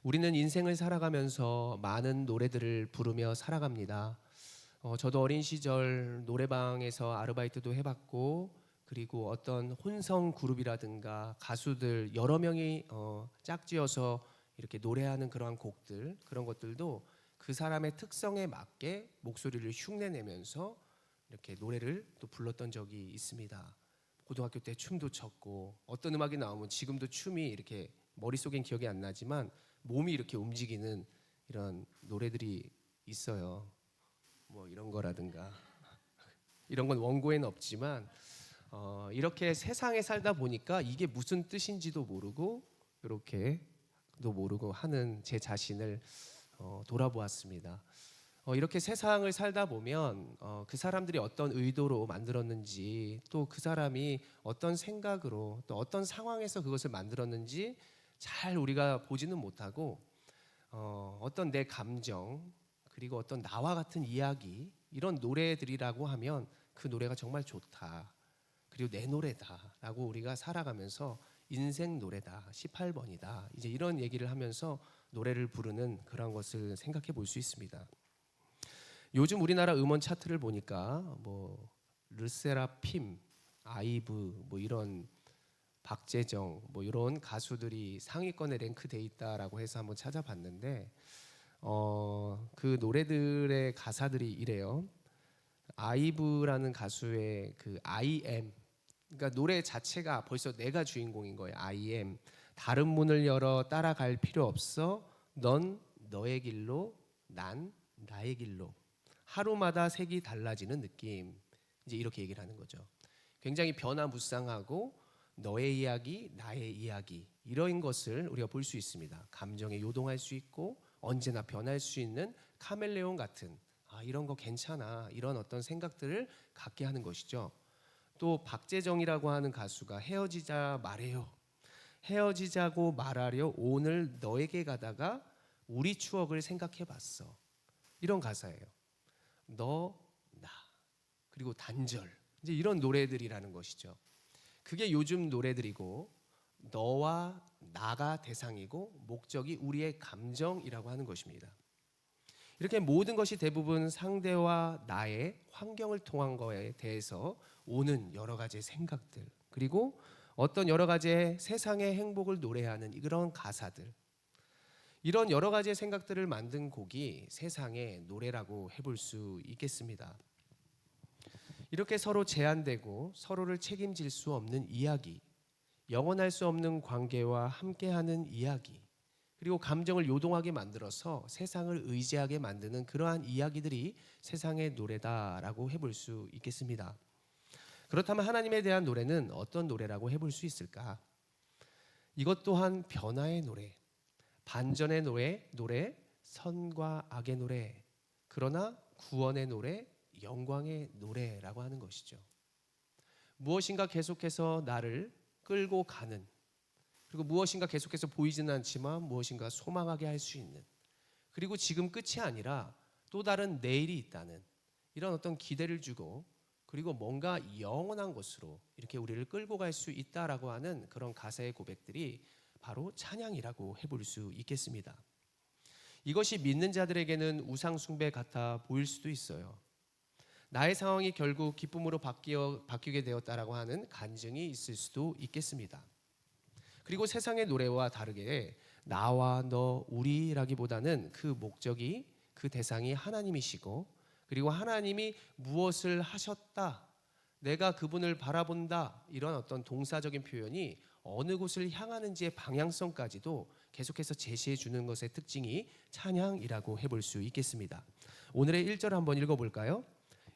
우리는 인생을 살아가면서 많은 노래들을 부르며 살아갑니다. 저도 어린 시절 노래방에서 아르바이트도 해봤고, 그리고 어떤 혼성 그룹이라든가 가수들 여러 명이 짝지어서 이렇게 노래하는 그러한 곡들, 그런 것들도 그 사람의 특성에 맞게 목소리를 흉내내면서 이렇게 노래를 또 불렀던 적이 있습니다. 고등학교 때 춤도 췄고, 어떤 음악이 나오면 지금도 춤이 이렇게 머릿속엔 기억이 안 나지만 몸이 이렇게 움직이는 이런 노래들이 있어요. 뭐 이런 거라든가 이런 건 원고에는 없지만 이렇게 세상에 살다 보니까 이게 무슨 뜻인지도 모르고 이렇게도 모르고 하는 제 자신을 돌아보았습니다. 이렇게 세상을 살다 보면 그 사람들이 어떤 의도로 만들었는지, 또 그 사람이 어떤 생각으로 또 어떤 상황에서 그것을 만들었는지 잘 우리가 보지는 못하고, 어떤 내 감정, 그리고 어떤 나와 같은 이야기, 이런 노래들이라고 하면 그 노래가 정말 좋다, 그리고 내 노래다라고 우리가 살아가면서 인생 노래다, 18번이다, 이제 이런 얘기를 하면서 노래를 부르는 그런 것을 생각해 볼 수 있습니다. 요즘 우리나라 음원 차트를 보니까 뭐 르세라핌, 아이브, 뭐 이런 박재정, 뭐 이런 가수들이 상위권에 랭크돼 있다라고 해서 한번 찾아봤는데, 그 노래들의 가사들이 이래요. 아이브라는 가수의 그 I am, 그러니까 노래 자체가 벌써 내가 주인공인 거예요. I am. 다른 문을 열어 따라갈 필요 없어. 넌 너의 길로, 난 나의 길로. 하루마다 색이 달라지는 느낌. 이제 이렇게 얘기를 하는 거죠. 굉장히 변화무쌍하고 너의 이야기, 나의 이야기, 이런 것을 우리가 볼 수 있습니다. 감정에 요동할 수 있고 언제나 변할 수 있는 카멜레온 같은, 이런 거 괜찮아, 이런 어떤 생각들을 갖게 하는 것이죠. 또 박재정이라고 하는 가수가 헤어지자 말해요, 헤어지자고 말하려 오늘 너에게 가다가 우리 추억을 생각해 봤어, 이런 가사예요. 너, 나, 그리고 단절, 이제 이런 노래들이라는 것이죠. 그게 요즘 노래들이고, 너와 나가 대상이고 목적이 우리의 감정이라고 하는 것입니다. 이렇게 모든 것이 대부분 상대와 나의 환경을 통한 거에 대해서 오는 여러 가지 생각들, 그리고 어떤 여러 가지의 세상의 행복을 노래하는 그런 가사들, 이런 여러 가지의 생각들을 만든 곡이 세상의 노래라고 해볼 수 있겠습니다. 이렇게 서로 제한되고 서로를 책임질 수 없는 이야기, 영원할 수 없는 관계와 함께하는 이야기, 그리고 감정을 요동하게 만들어서 세상을 의지하게 만드는 그러한 이야기들이 세상의 노래다라고 해볼 수 있겠습니다. 그렇다면 하나님에 대한 노래는 어떤 노래라고 해볼 수 있을까? 이것 또한 변화의 노래, 반전의 노래, 선과 악의 노래, 그러나 구원의 노래, 영광의 노래라고 하는 것이죠. 무엇인가 계속해서 나를 끌고 가는, 그리고 무엇인가 계속해서 보이지는 않지만 무엇인가 소망하게 할 수 있는, 그리고 지금 끝이 아니라 또 다른 내일이 있다는 이런 어떤 기대를 주고, 그리고 뭔가 영원한 것으로 이렇게 우리를 끌고 갈 수 있다라고 하는 그런 가사의 고백들이 바로 찬양이라고 해볼 수 있겠습니다. 이것이 믿는 자들에게는 우상 숭배 같아 보일 수도 있어요. 나의 상황이 결국 기쁨으로 바뀌게 되었다라고 하는 간증이 있을 수도 있겠습니다. 그리고 세상의 노래와 다르게 나와 너, 우리라기보다는 그 목적이, 그 대상이 하나님이시고, 그리고 하나님이 무엇을 하셨다, 내가 그분을 바라본다, 이런 어떤 동사적인 표현이 어느 곳을 향하는지의 방향성까지도 계속해서 제시해 주는 것의 특징이 찬양이라고 해볼 수 있겠습니다. 오늘의 1절 한번 읽어볼까요?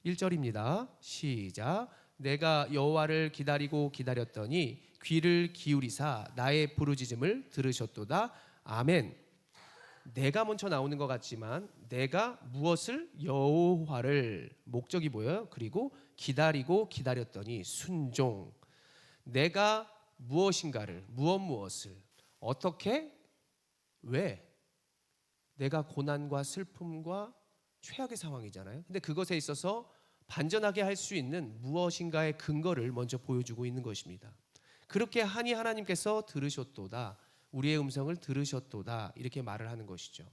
1절입니다. 시작. 내가 여호와를 기다리고 기다렸더니 귀를 기울이사 나의 부르짖음을 들으셨도다. 아멘. 내가 먼저 나오는 것 같지만 내가 무엇을, 여호와를, 목적이 보여요. 그리고 기다리고 기다렸더니 순종. 내가 무엇인가를, 무엇을, 어떻게, 왜? 내가 고난과 슬픔과 최악의 상황이잖아요. 근데 그것에 있어서 반전하게 할 수 있는 무엇인가의 근거를 먼저 보여주고 있는 것입니다. 그렇게 하니 하나님께서 들으셨도다. 우리의 음성을 들으셨도다 이렇게 말을 하는 것이죠.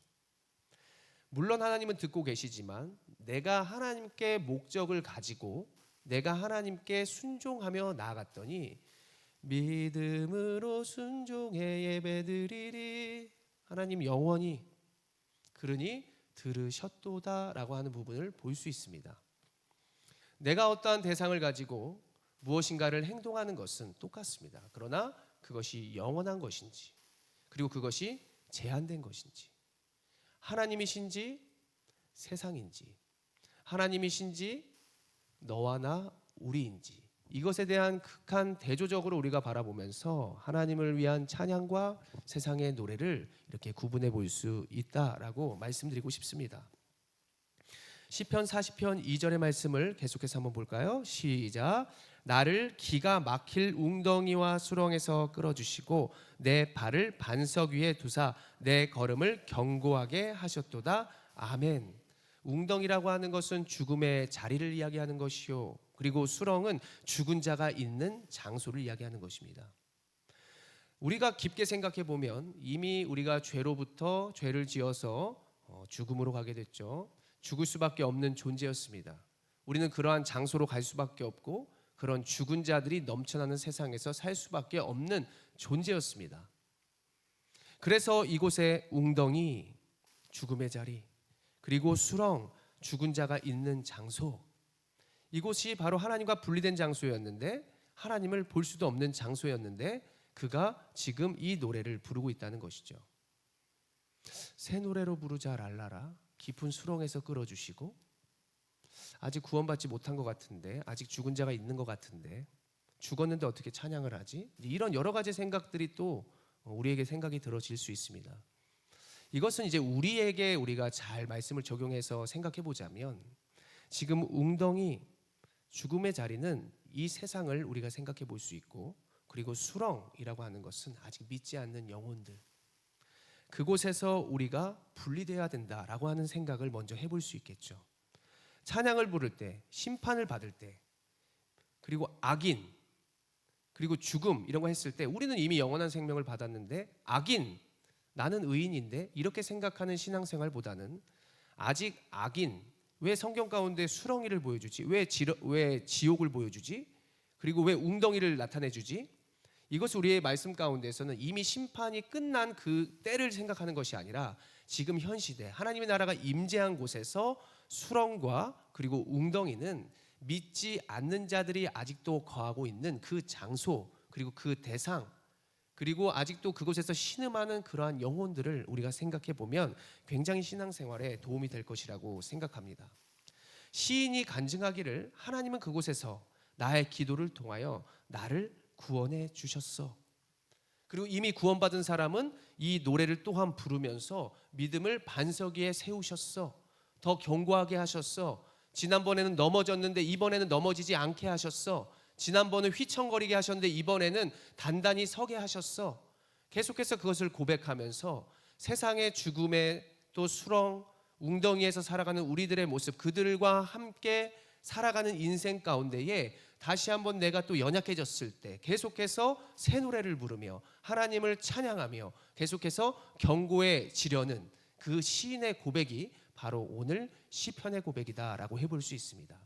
물론 하나님은 듣고 계시지만 내가 하나님께 목적을 가지고 내가 하나님께 순종하며 나아갔더니 믿음으로 순종해 예배드리리 하나님 영원히 그러니 들으셨도다라고 하는 부분을 볼 수 있습니다. 내가 어떠한 대상을 가지고 무엇인가를 행동하는 것은 똑같습니다. 그러나 그것이 영원한 것인지 그리고 그것이 제한된 것인지 하나님이신지 세상인지 하나님이신지 너와 나 우리인지 이것에 대한 극한 대조적으로 우리가 바라보면서 하나님을 위한 찬양과 세상의 노래를 이렇게 구분해 볼 수 있다라고 말씀드리고 싶습니다. 시편 40편 2절의 말씀을 계속해서 한번 볼까요? 시작. 나를 기가 막힐 웅덩이와 수렁에서 끌어주시고 내 발을 반석 위에 두사 내 걸음을 견고하게 하셨도다. 아멘. 웅덩이라고 하는 것은 죽음의 자리를 이야기하는 것이요 그리고 수렁은 죽은 자가 있는 장소를 이야기하는 것입니다. 우리가 깊게 생각해 보면 이미 우리가 죄로부터 죄를 지어서 죽음으로 가게 됐죠. 죽을 수밖에 없는 존재였습니다. 우리는 그러한 장소로 갈 수밖에 없고 그런 죽은 자들이 넘쳐나는 세상에서 살 수밖에 없는 존재였습니다. 그래서 이곳에 웅덩이, 죽음의 자리, 그리고 수렁, 죽은 자가 있는 장소, 이곳이 바로 하나님과 분리된 장소였는데 하나님을 볼 수도 없는 장소였는데 그가 지금 이 노래를 부르고 있다는 것이죠. 새 노래로 부르자 랄라라 깊은 수렁에서 끌어주시고 아직 구원받지 못한 것 같은데 아직 죽은 자가 있는 것 같은데 죽었는데 어떻게 찬양을 하지? 이런 여러 가지 생각들이 또 우리에게 생각이 들어질 수 있습니다. 이것은 이제 우리에게 우리가 잘 말씀을 적용해서 생각해 보자면 지금 웅덩이 죽음의 자리는 이 세상을 우리가 생각해 볼 수 있고 그리고 수렁이라고 하는 것은 아직 믿지 않는 영혼들 그곳에서 우리가 분리되어야 된다라고 하는 생각을 먼저 해볼 수 있겠죠. 찬양을 부를 때 심판을 받을 때 그리고 악인 그리고 죽음 이런 거 했을 때 우리는 이미 영원한 생명을 받았는데 악인 나는 의인인데 이렇게 생각하는 신앙생활보다는 아직 악인 왜 성경 가운데 수렁이를 보여주지? 왜 지옥을 보여주지? 그리고 왜 웅덩이를 나타내주지? 이것은 우리의 말씀 가운데서는 이미 심판이 끝난 그 때를 생각하는 것이 아니라 지금 현 시대 하나님의 나라가 임재한 곳에서 수렁과 그리고 웅덩이는 믿지 않는 자들이 아직도 거하고 있는 그 장소 그리고 그 대상 그리고 아직도 그곳에서 신음하는 그러한 영혼들을 우리가 생각해 보면 굉장히 신앙생활에 도움이 될 것이라고 생각합니다. 시인이 간증하기를 하나님은 그곳에서 나의 기도를 통하여 나를 구원해 주셨어. 그리고 이미 구원받은 사람은 이 노래를 또한 부르면서 믿음을 반석 위에 세우셨어. 더 견고하게 하셨어. 지난번에는 넘어졌는데 이번에는 넘어지지 않게 하셨어. 지난번은 휘청거리게 하셨는데 이번에는 단단히 서게 하셨어. 계속해서 그것을 고백하면서 세상의 죽음의 또 수렁, 웅덩이에서 살아가는 우리들의 모습, 그들과 함께 살아가는 인생 가운데에 다시 한번 내가 또 연약해졌을 때 계속해서 새 노래를 부르며 하나님을 찬양하며 계속해서 견고해지려는 그 시인의 고백이 바로 오늘 시편의 고백이다라고 해볼 수 있습니다.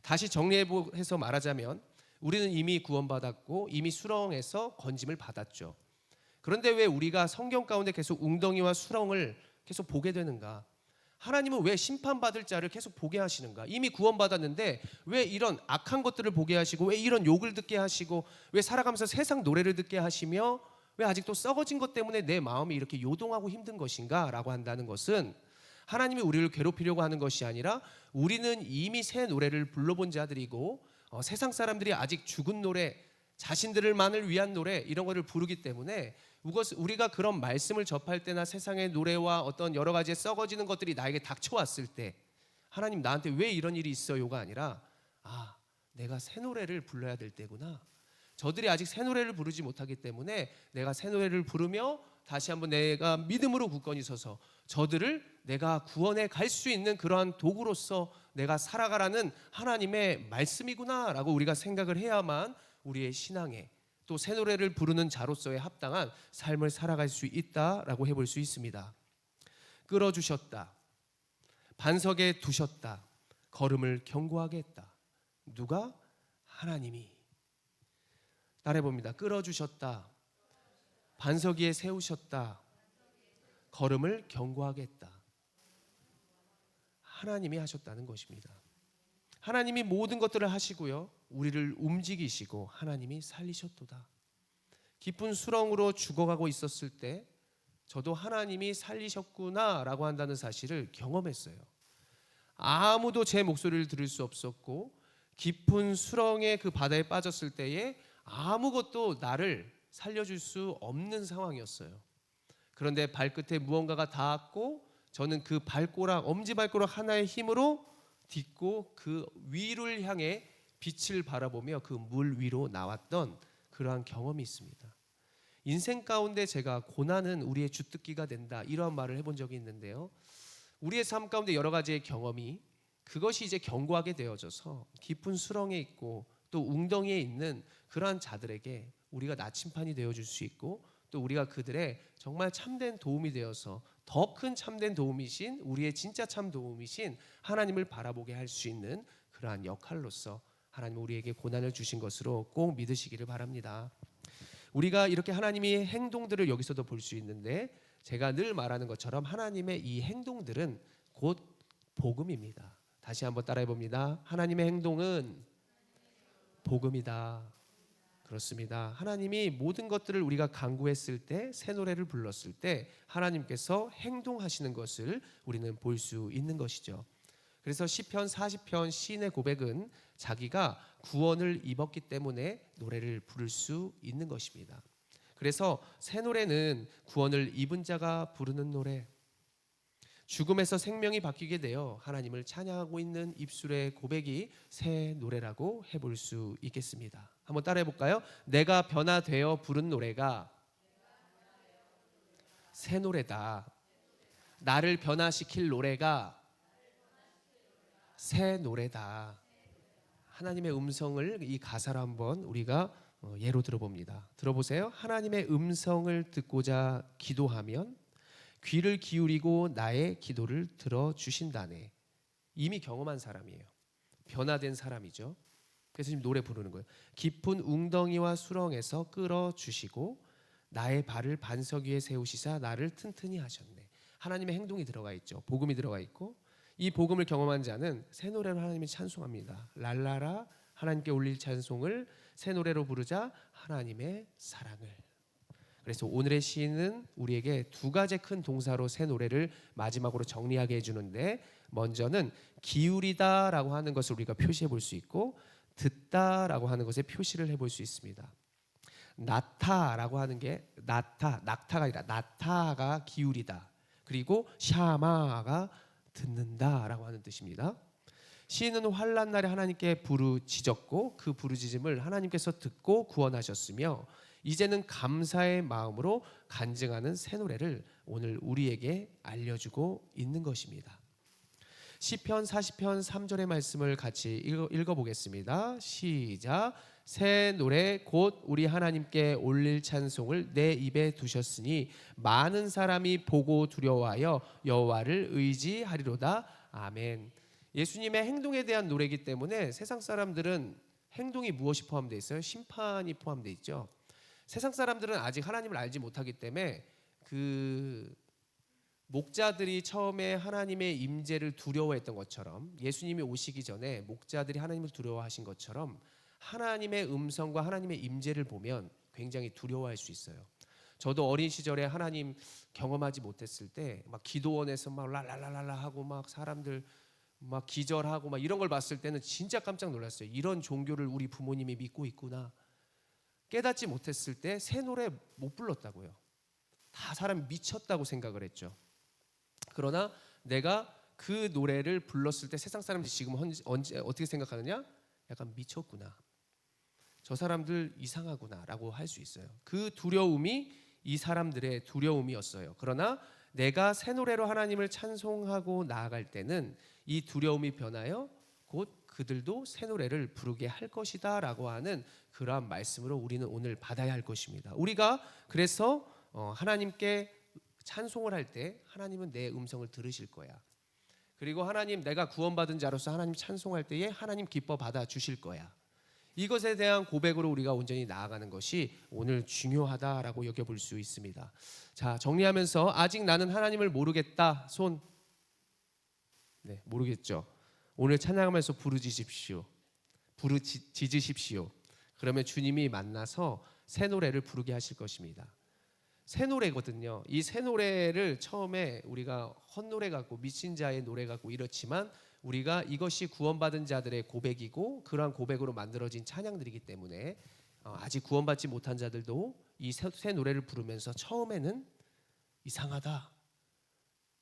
다시 정리해서 말하자면 우리는 이미 구원받았고 이미 수렁에서 건짐을 받았죠. 그런데 왜 우리가 성경 가운데 계속 웅덩이와 수렁을 계속 보게 되는가? 하나님은 왜 심판받을 자를 계속 보게 하시는가? 이미 구원받았는데 왜 이런 악한 것들을 보게 하시고 왜 이런 욕을 듣게 하시고 왜 살아가면서 세상 노래를 듣게 하시며 왜 아직도 썩어진 것 때문에 내 마음이 이렇게 요동하고 힘든 것인가? 라고 한다는 것은 하나님이 우리를 괴롭히려고 하는 것이 아니라 우리는 이미 새 노래를 불러본 자들이고 세상 사람들이 아직 죽은 노래 자신들만을 위한 노래 이런 거를 부르기 때문에 우리가 그런 말씀을 접할 때나 세상의 노래와 어떤 여러 가지 썩어지는 것들이 나에게 닥쳐왔을 때 하나님 나한테 왜 이런 일이 있어요가 아니라 내가 새 노래를 불러야 될 때구나. 저들이 아직 새 노래를 부르지 못하기 때문에 내가 새 노래를 부르며 다시 한번 내가 믿음으로 굳건히 서서 저들을 내가 구원해 갈 수 있는 그러한 도구로서 내가 살아가라는 하나님의 말씀이구나 라고 우리가 생각을 해야만 우리의 신앙에 또 새 노래를 부르는 자로서의 합당한 삶을 살아갈 수 있다라고 해볼 수 있습니다. 끌어주셨다, 반석에 두셨다, 걸음을 견고하게 했다. 누가? 하나님이. 따라해봅니다. 끌어주셨다, 반석 위에 세우셨다, 걸음을 견고하게 했다. 하나님이 하셨다는 것입니다. 하나님이 모든 것들을 하시고요, 우리를 움직이시고 하나님이 살리셨도다. 깊은 수렁으로 죽어가고 있었을 때 저도 하나님이 살리셨구나라고 한다는 사실을 경험했어요. 아무도 제 목소리를 들을 수 없었고, 깊은 수렁의 그 바다에 빠졌을 때에 아무것도 나를 살려줄 수 없는 상황이었어요. 그런데 발끝에 무언가가 닿았고, 저는 그 발가락, 엄지발가락 하나의 힘으로 딛고 그 위를 향해 빛을 바라보며 그 물 위로 나왔던 그러한 경험이 있습니다. 인생 가운데 제가 고난은 우리의 주특기가 된다, 이러한 말을 해본 적이 있는데요, 우리의 삶 가운데 여러 가지의 경험이, 그것이 이제 견고하게 되어져서 깊은 수렁에 있고 또 웅덩이에 있는 그러한 자들에게 우리가 나침판이 되어줄 수 있고, 또 우리가 그들의 정말 참된 도움이 되어서 더 큰 참된 도움이신, 우리의 진짜 참 도움이신 하나님을 바라보게 할 수 있는 그러한 역할로서 하나님 우리에게 고난을 주신 것으로 꼭 믿으시기를 바랍니다. 우리가 이렇게 하나님의 행동들을 여기서도 볼 수 있는데, 제가 늘 말하는 것처럼 하나님의 이 행동들은 곧 복음입니다. 다시 한번 따라해 봅니다. 하나님의 행동은 복음이다. 그렇습니다. 하나님이 모든 것들을 우리가 간구했을 때, 새 노래를 불렀을 때 하나님께서 행동하시는 것을 우리는 볼 수 있는 것이죠. 그래서 시편 40편 시인의 고백은 자기가 구원을 입었기 때문에 노래를 부를 수 있는 것입니다. 그래서 새 노래는 구원을 입은 자가 부르는 노래, 죽음에서 생명이 바뀌게 되어 하나님을 찬양하고 있는 입술의 고백이 새 노래라고 해볼 수 있겠습니다. 한번 따라해 볼까요? 내가 변화되어 부른 노래가 새 노래다. 나를 변화시킬 노래가 새 노래다. 하나님의 음성을 이 가사로 한번 우리가 예로 들어봅니다. 들어보세요. 하나님의 음성을 듣고자 기도하면 귀를 기울이고 나의 기도를 들어주신다네. 이미 경험한 사람이에요. 변화된 사람이죠. 그래서 지금 노래 부르는 거예요. 깊은 웅덩이와 수렁에서 끌어주시고 나의 발을 반석 위에 세우시사 나를 튼튼히 하셨네. 하나님의 행동이 들어가 있죠. 복음이 들어가 있고, 이 복음을 경험한 자는 새 노래로 하나님을 찬송합니다. 랄라라, 하나님께 올릴 찬송을 새 노래로 부르자 하나님의 사랑을. 그래서 오늘의 시인은 우리에게 두 가지 큰 동사로 새 노래를 마지막으로 정리하게 해주는데, 먼저는 기울이다라고 하는 것을 우리가 표시해 볼 수 있고, 듣다라고 하는 것에 표시를 해볼 수 있습니다. 나타라고 하는 게 낙타가 아니라 나타가 기울이다, 그리고 샤마가 듣는다라고 하는 뜻입니다. 시인은 환난 날에 하나님께 부르짖었고 그 부르짖음을 하나님께서 듣고 구원하셨으며, 이제는 감사의 마음으로 간증하는 새 노래를 오늘 우리에게 알려주고 있는 것입니다. 시편 40편 3절의 말씀을 같이 읽어보겠습니다. 시작. 새 노래 곧 우리 하나님께 올릴 찬송을 내 입에 두셨으니 많은 사람이 보고 두려워하여 여호와를 의지하리로다. 아멘. 예수님의 행동에 대한 노래이기 때문에 세상 사람들은 행동이 무엇이 포함되어 있어요? 심판이 포함되어 있죠. 세상 사람들은 아직 하나님을 알지 못하기 때문에 그 목자들이 처음에 하나님의 임재를 두려워했던 것처럼, 예수님이 오시기 전에 목자들이 하나님을 두려워하신 것처럼 하나님의 음성과 하나님의 임재를 보면 굉장히 두려워할 수 있어요. 저도 어린 시절에 하나님 경험하지 못했을 때 막 기도원에서 막 랄랄랄라 하고 막 사람들 막 기절하고 막 이런 걸 봤을 때는 진짜 깜짝 놀랐어요. 이런 종교를 우리 부모님이 믿고 있구나. 깨닫지 못했을 때 새 노래 못 불렀다고요. 다 사람 미쳤다고 생각을 했죠. 그러나 내가 그 노래를 불렀을 때 세상 사람들이 지금 언제 어떻게 생각하느냐? 약간 미쳤구나. 저 사람들 이상하구나 라고 할 수 있어요. 그 두려움이 이 사람들의 두려움이었어요. 그러나 내가 새 노래로 하나님을 찬송하고 나아갈 때는 이 두려움이 변하여 곧 그들도 새 노래를 부르게 할 것이다 라고 하는 그러한 말씀으로 우리는 오늘 받아야 할 것입니다. 우리가 그래서 하나님께 찬송을 할 때 하나님은 내 음성을 들으실 거야. 그리고 하나님, 내가 구원받은 자로서 하나님 찬송할 때에 하나님 기뻐 받아 주실 거야. 이것에 대한 고백으로 우리가 온전히 나아가는 것이 오늘 중요하다라고 여겨볼 수 있습니다. 자, 정리하면서 아직 나는 하나님을 모르겠다. 손. 네, 모르겠죠. 오늘 찬양하면서 부르짖으십시오. 부르짖으십시오. 그러면 주님이 만나서 새 노래를 부르게 하실 것입니다. 새 노래거든요. 이 새 노래를 처음에 우리가 헛노래 같고 미친 자의 노래 같고 이렇지만 우리가 이것이 구원받은 자들의 고백이고 그러한 고백으로 만들어진 찬양들이기 때문에 아직 구원받지 못한 자들도 이 새 노래를 부르면서 처음에는 이상하다,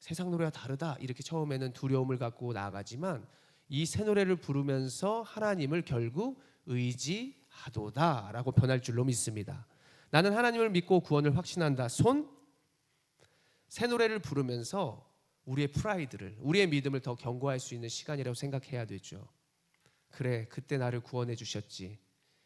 세상 노래와 다르다 이렇게 처음에는 두려움을 갖고 나아가지만 이 새 노래를 부르면서 하나님을 결국 의지하도다라고 변할 줄로 믿습니다. 나는 하나님을 믿고 구원을 확신한다. 손. 새 노래를 부르면서 우리의 프라이드를, 우리의 믿음을 더 견고할 수 있는 시간이라고 생각해야 되죠. 그래, 그때 나를 구원해 주셨지.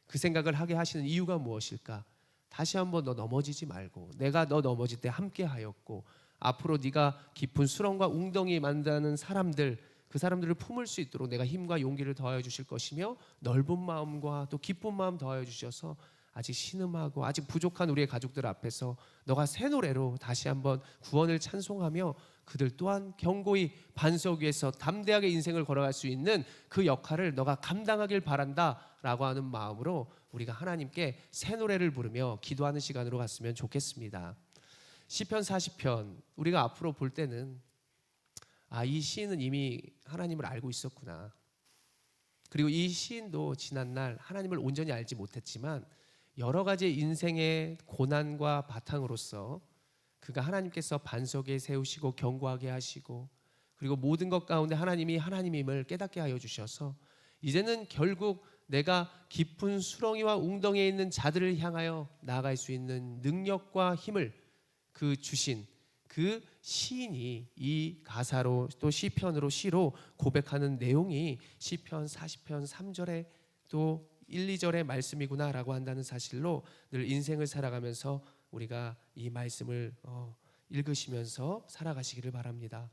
그 생각을 하게 하시는 이유가 무엇일까? 다시 한번 너 넘어지지 말고, 내가 너 넘어질 때 함께 하였고, 앞으로 네가 깊은 수렁과 웅덩이 만드는 사람들, 그 사람들을 품을 수 있도록 내가 힘과 용기를 더하여 주실 것이며 넓은 마음과 또 기쁜 마음 더하여 주셔서 아직 신음하고 아직 부족한 우리의 가족들 앞에서 너가 새 노래로 다시 한번 구원을 찬송하며 그들 또한 견고히 반석 위에서 담대하게 인생을 걸어갈 수 있는 그 역할을 너가 감당하길 바란다라고 하는 마음으로 우리가 하나님께 새 노래를 부르며 기도하는 시간으로 갔으면 좋겠습니다. 시편 40편 우리가 앞으로 볼 때는 이 시인은 이미 하나님을 알고 있었구나. 그리고 이 시인도 지난날 하나님을 온전히 알지 못했지만 여러 가지 인생의 고난과 바탕으로서 그가 하나님께서 반석에 세우시고 견고하게 하시고 그리고 모든 것 가운데 하나님이 하나님임을 깨닫게 하여 주셔서 이제는 결국 내가 깊은 수렁이와 웅덩이에 있는 자들을 향하여 나아갈 수 있는 능력과 힘을 그 주신 그 시인이 이 가사로 또 시편으로 시로 고백하는 내용이 시편 40편 3절에 또 1, 2절의 말씀이구나라고 한다는 사실로 늘 인생을 살아가면서 우리가 이 말씀을 읽으시면서 살아가시기를 바랍니다.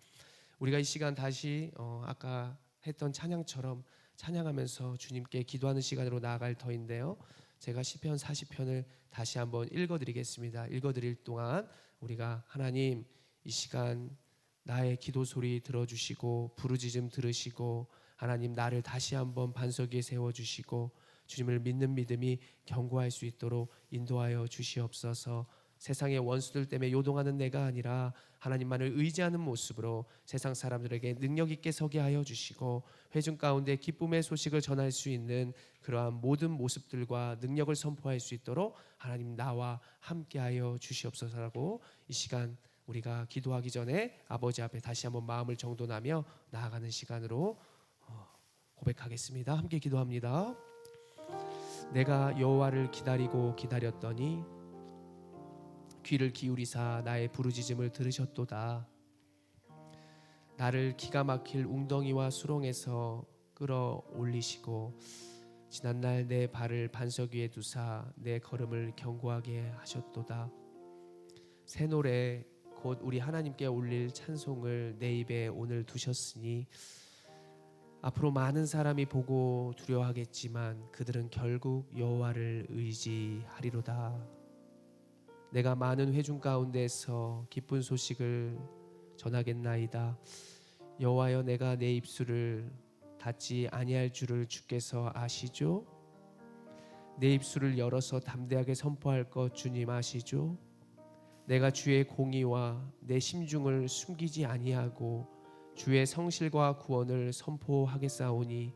우리가 이 시간 다시 아까 했던 찬양처럼 찬양하면서 주님께 기도하는 시간으로 나아갈 터인데요. 제가 시편 40편을 다시 한번 읽어드리겠습니다. 읽어드릴 동안 우리가 하나님 이 시간 나의 기도 소리 들어주시고 부르짖음 들으시고 하나님 나를 다시 한번 반석 위에 세워주시고 주님을 믿는 믿음이 견고할 수 있도록 인도하여 주시옵소서. 세상의 원수들 때문에 요동하는 내가 아니라 하나님만을 의지하는 모습으로 세상 사람들에게 능력 있게 서게 하여 주시고 회중 가운데 기쁨의 소식을 전할 수 있는 그러한 모든 모습들과 능력을 선포할 수 있도록 하나님 나와 함께하여 주시옵소서라고 이 시간 우리가 기도하기 전에 아버지 앞에 다시 한번 마음을 정돈하며 나아가는 시간으로 고백하겠습니다. 함께 기도합니다. 내가 여호와를 기다리고 기다렸더니 귀를 기울이사 나의 부르짖음을 들으셨도다. 나를 기가 막힐 웅덩이와 수렁에서 끌어올리시고 지난날 내 발을 반석 위에 두사 내 걸음을 견고하게 하셨도다. 새 노래 곧 우리 하나님께 올릴 찬송을 내 입에 오늘 두셨으니 앞으로 많은 사람이 보고 두려워하겠지만 그들은 결국 여호와를 의지하리로다. 내가 많은 회중 가운데서 기쁜 소식을 전하겠나이다. 여호와여 내가 내 입술을 닫지 아니할 줄을 주께서 아시죠? 내 입술을 열어서 담대하게 선포할 것 주님 아시죠? 내가 주의 공의와 내 심중을 숨기지 아니하고 주의 성실과 구원을 선포하겠사오니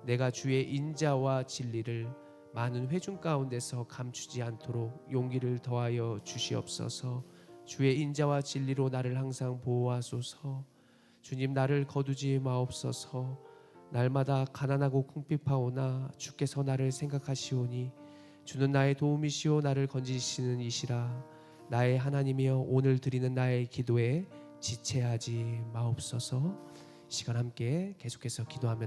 내가 주의 인자와 진리를 많은 회중 가운데서 감추지 않도록 용기를 더하여 주시옵소서. 주의 인자와 진리로 나를 항상 보호하소서. 주님 나를 거두지 마옵소서. 날마다 가난하고 궁핍하오나 주께서 나를 생각하시오니 주는 나의 도움이시오 나를 건지시는 이시라. 나의 하나님이여 오늘 드리는 나의 기도에 지체하지 마옵소서. 시간 함께 계속해서 기도하며